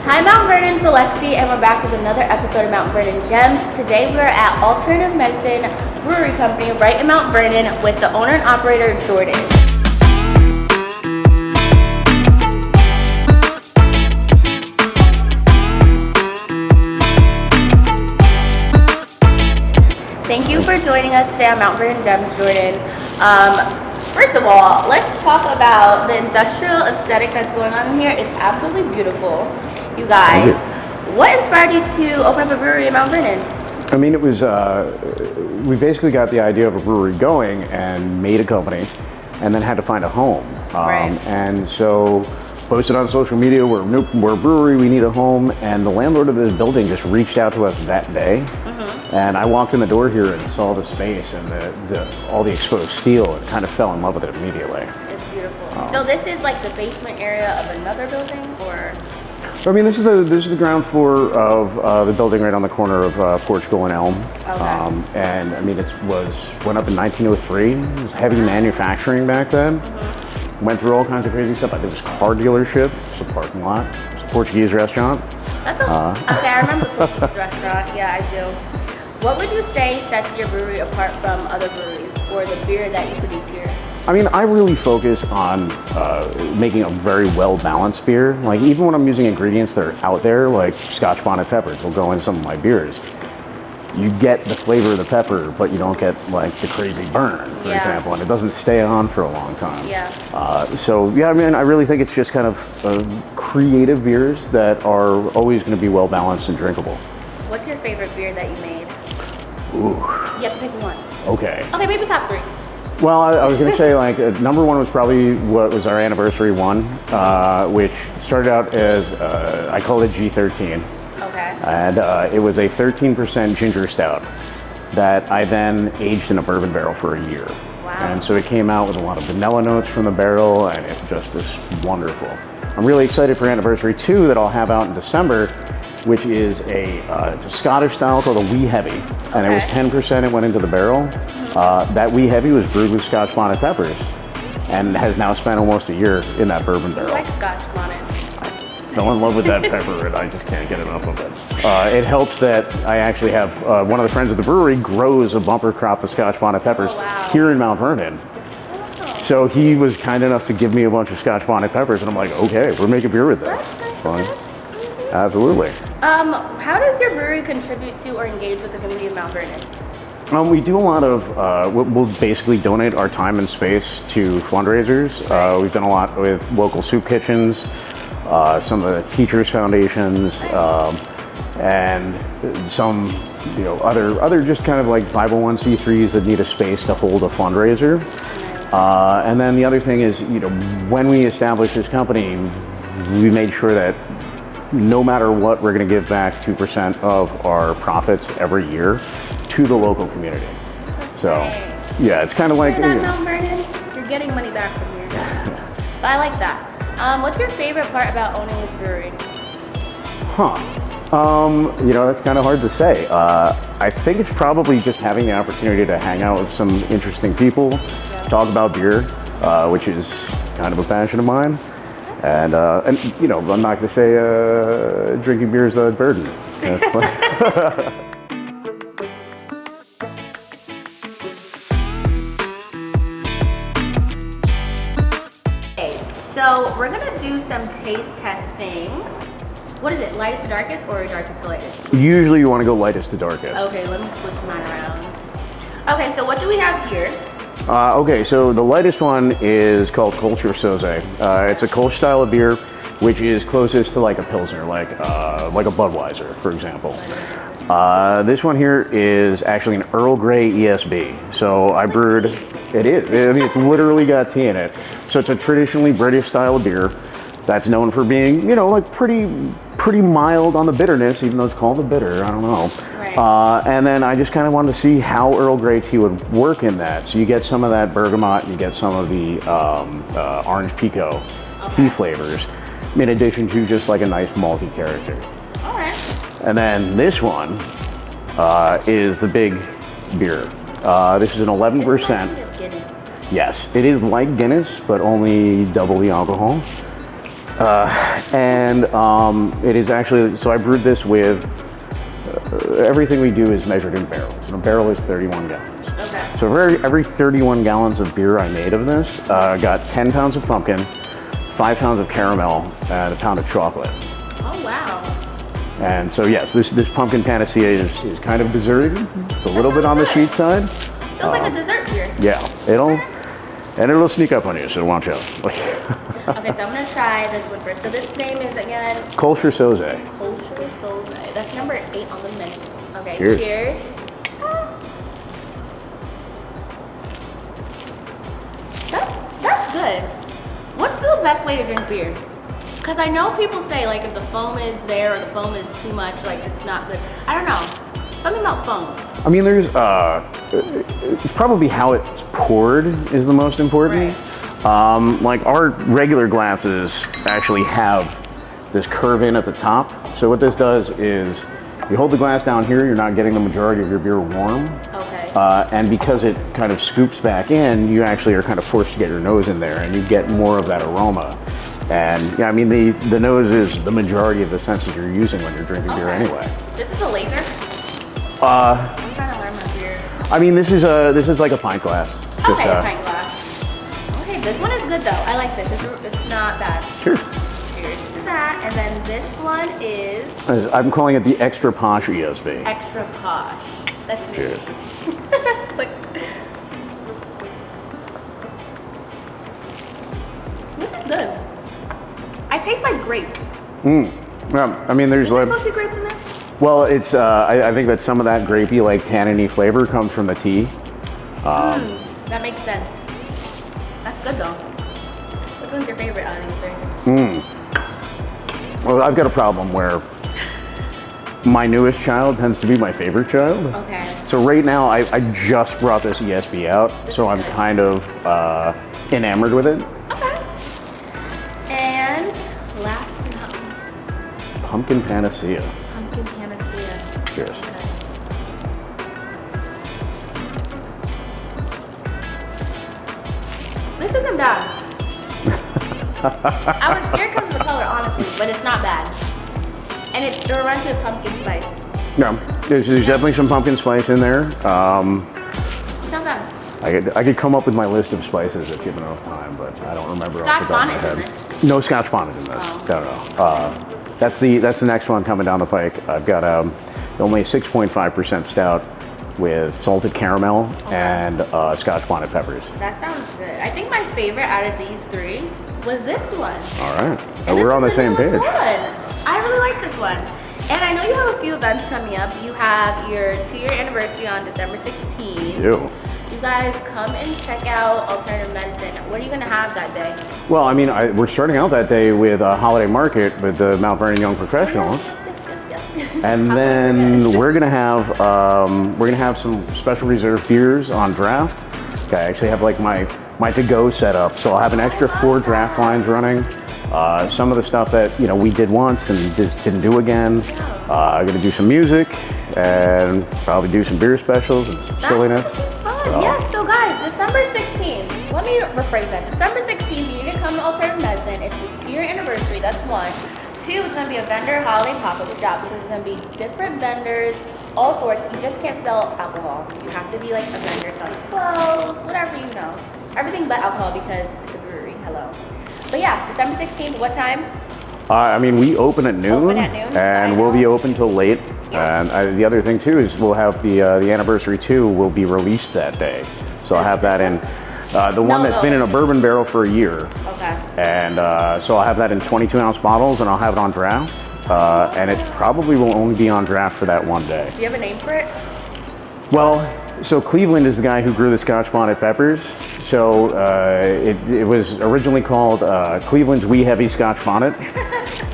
Hi Mount Vernon, it's Alexi, and we're back with another episode of Mount Vernon GEMS. Today we're at Alternative Medicine Brewing Company right in Mount Vernon with the owner and operator, Jordan. Thank you for joining us today on Mount Vernon GEMS, Jordan. First of all, let's talk about the industrial aesthetic that's going on here. It's absolutely beautiful. You guys, what inspired you to open up a brewery in Mount Vernon? I mean, it was, we basically got the idea of a brewery going and made a company and then had to find a home. Right. And so posted on social media, we're a brewery, we need a home. And the landlord of this building just reached out to us that day. And I walked in the door here and saw the space and all the exposed steel and kind of fell in love with it immediately. It's beautiful. So this is like the basement area of another building, or? I mean, this is the ground floor of the building right on the corner of Portugal and Elm. Okay. And I mean, went up in 1903. It was heavy manufacturing back then. Went through all kinds of crazy stuff. I think it was a car dealership, it's a parking lot, it's a Portuguese restaurant. That's okay, I remember the Portuguese restaurant. Yeah, I do. What would you say sets your brewery apart from other breweries, or the beer that you produce here? I mean, I really focus on making a very well-balanced beer. Like, even when I'm using ingredients that are out there, like Scotch bonnet peppers will go in some of my beers. You get the flavor of the pepper, but you don't get like the crazy burn, for example, and it doesn't stay on for a long time. Yeah. So yeah, I mean, I really think it's just kind of creative beers that are always going to be well-balanced and drinkable. What's your favorite beer that you made? Ooh. You have to pick one. Okay. Okay, maybe top three. Well, I was going to say, like, number one was probably what was our anniversary one, which started out as, I called it G13. Okay. And it was a 13% ginger stout that I then aged in a bourbon barrel for a year. Wow. And so it came out with a lot of vanilla notes from the barrel, and it just was wonderful. I'm really excited for anniversary 2 that I'll have out in December, which is it's a Scottish style called a Wee Heavy. And it was 10%, it went into the barrel. That Wee Heavy was brewed with Scotch bonnet peppers and has now spent almost a year in that bourbon barrel. I like Scotch bonnet. I fell in love with that pepper and I just can't get enough of it. It helps that I actually have one of the friends of the brewery grows a bumper crop of Scotch bonnet peppers here in Mount Vernon. So he was kind enough to give me a bunch of Scotch bonnet peppers and I'm like, okay, we're making beer with this. Fun. Absolutely. How does your brewery contribute to or engage with the community of Mount Vernon? We do a lot of, we'll basically donate our time and space to fundraisers. We've done a lot with local soup kitchens, some of the teachers' foundations, and some, other just kind of like 501c3s that need a space to hold a fundraiser. And then the other thing is, when we established this company, we made sure that no matter what, we're going to give back 2% of our profits every year to the local community. So, yeah, it's kind of like... Mount Vernon, you're getting money back from here. But I like that. What's your favorite part about owning this brewery? That's kind of hard to say. I think it's probably just having the opportunity to hang out with some interesting people, talk about beer, which is kind of a passion of mine. And I'm not going to say drinking beer is a burden. Okay, so we're going to do some taste testing. What is it, lightest to darkest or darkest to lightest? Usually you want to go lightest to darkest. Okay, let me switch mine around. Okay, so what do we have here? Okay, so the lightest one is called Culture Soze. It's a Kolsch style of beer, which is closest to like a Pilsner, like a Budweiser, for example. This one here is actually an Earl Grey ESB. So I brewed, it is, I mean, it's literally got tea in it. So it's a traditionally British style of beer that's known for being, like pretty mild on the bitterness, even though it's called a bitter, I don't know. And then I just kind of wanted to see how Earl Grey tea would work in that. So you get some of that bergamot, and you get some of the orange pico tea flavors, in addition to just like a nice malty character. All right. And then this one is the big beer. This is an 11%. Guinness. Yes, it is like Guinness, but only double the alcohol. And it is actually, so I brewed this with, everything we do is measured in barrels, and a barrel is 31 gallons. Okay. So for every 31 gallons of beer I made of this, I got 10 pounds of pumpkin, 5 pounds of caramel, and a pound of chocolate. Oh, wow. And so yes, this pumpkin panacea is kind of desserty. It's a little bit on the sweet side. Sounds like a dessert beer. Yeah, it'll sneak up on you, so watch out. Okay, so I'm gonna try this one first. So this name is again Culture Soze. Culture Soze. That's number 8 on the menu. Okay, Cheers. cheers. That's good. What's the best way to drink beer? Because I know people say like if the foam is there or the foam is too much, like it's not good. I don't know. Something about foam. I mean, there's it's probably how it's poured is the most important. Right. Like our regular glasses actually have this curve in at the top. So what this does is you hold the glass down here, you're not getting the majority of your beer warm. Okay. And because it kind of scoops back in, you actually are kind of forced to get your nose in there and you get more of that aroma. And yeah, I mean, the nose is the majority of the senses you're using when you're drinking beer anyway. This is a laser? Uh, I'm trying to learn my beer. I mean, this is like a pint glass. Just, Okay, a pint glass. Okay, this one is good though. I like this. It's not bad. Sure. Cheers to that. And then this one is I'm calling it the extra posh ESB. extra posh. That's me. Cheers. Like, this is good. I taste like grapes. Yeah, I mean, there's Is there like, supposed to be grapes in there? well, it's I think that some of that grapey, like tanniny flavor comes from the tea. That makes sense. That's good though. Which one's your favorite out of these three? Well, I've got a problem where my newest child tends to be my favorite child. Okay. So right now, I just brought this ESB out, so I'm kind of enamored with it. Okay. And last but not least, Pumpkin Panacea. pumpkin panacea. Cheers. Okay. This isn't bad. I was scared because of the color, honestly, but it's not bad. And it reminds me of pumpkin spice. Yeah, there's definitely some pumpkin spice in there. It's not bad. I could come up with my list of spices if given enough time, but I don't remember off Scotch the top of my bonnet in head. No Scotch bonnet in this. Oh. No. That's the next one coming down the pike. I've got only 6.5% stout with salted caramel and Scotch bonnet peppers. That sounds good. I think my favorite out of these three was this one. All right, And we're this on the is same newest page. one. I really like this one. And I know you have a few events coming up. You have your 2-year anniversary on December 16th. You guys come and check out Alternative Medicine. What are you gonna have that day? Well, I mean, we're starting out that day with a holiday market with the Mount Vernon Young Professionals. Yes. And then we're gonna have some special reserve beers on draft. Okay, I actually have like my to-go setup, so I'll have an extra 4 draft lines running. Some of the stuff that we did once and just didn't do again. I'm gonna do some music and probably do some beer specials and some silliness. Fun. Yes, so guys, December 16th. Let me rephrase that. December 16th, you need to come to Alternative Medicine. It's the 2-year anniversary. That's 1. 2, it's going to be a vendor holiday pop-up shop. So there's going to be different vendors, all sorts. You just can't sell alcohol. You have to be like a vendor selling clothes, whatever you know. Everything but alcohol because it's a brewery. Hello. But yeah, December 16th, what time? I mean, we open at noon, Open at noon? and we'll be open till late. Yeah. And the other thing too is we'll have the anniversary 2 will be released that day. So I'll have that in the one that's been in a bourbon barrel for a year. Okay. And so I'll have that in 22-ounce bottles, and I'll have it on draft. And it probably will only be on draft for that one day. Do you have a name for it? Well, so Cleveland is the guy who grew the Scotch bonnet peppers. So it was originally called Cleveland's Wee Heavy Scotch Bonnet.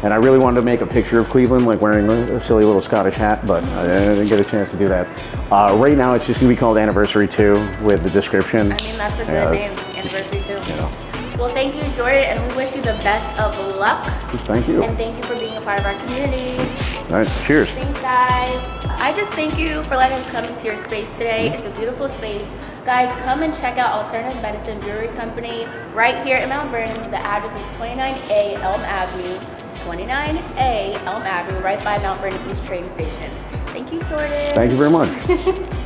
And I really wanted to make a picture of Cleveland, like wearing a silly little Scottish hat, but I didn't get a chance to do that. Right now, it's just going to be called Anniversary 2 with the description. I mean, that's a good name, Anniversary 2. You know. Well, thank you, Jordan, and we wish you the best of luck. Thank you. And thank you for being a part of our community. All right, cheers. Thanks, guys. I just thank you for letting us come into your space today. It's a beautiful space. Guys, come and check out Alternative Medicine Brewery Company right here in Mount Vernon. The address is 29A Elm Avenue, 29A Elm Avenue, right by Mount Vernon East train station. Thank you, Jordan. Thank you very much.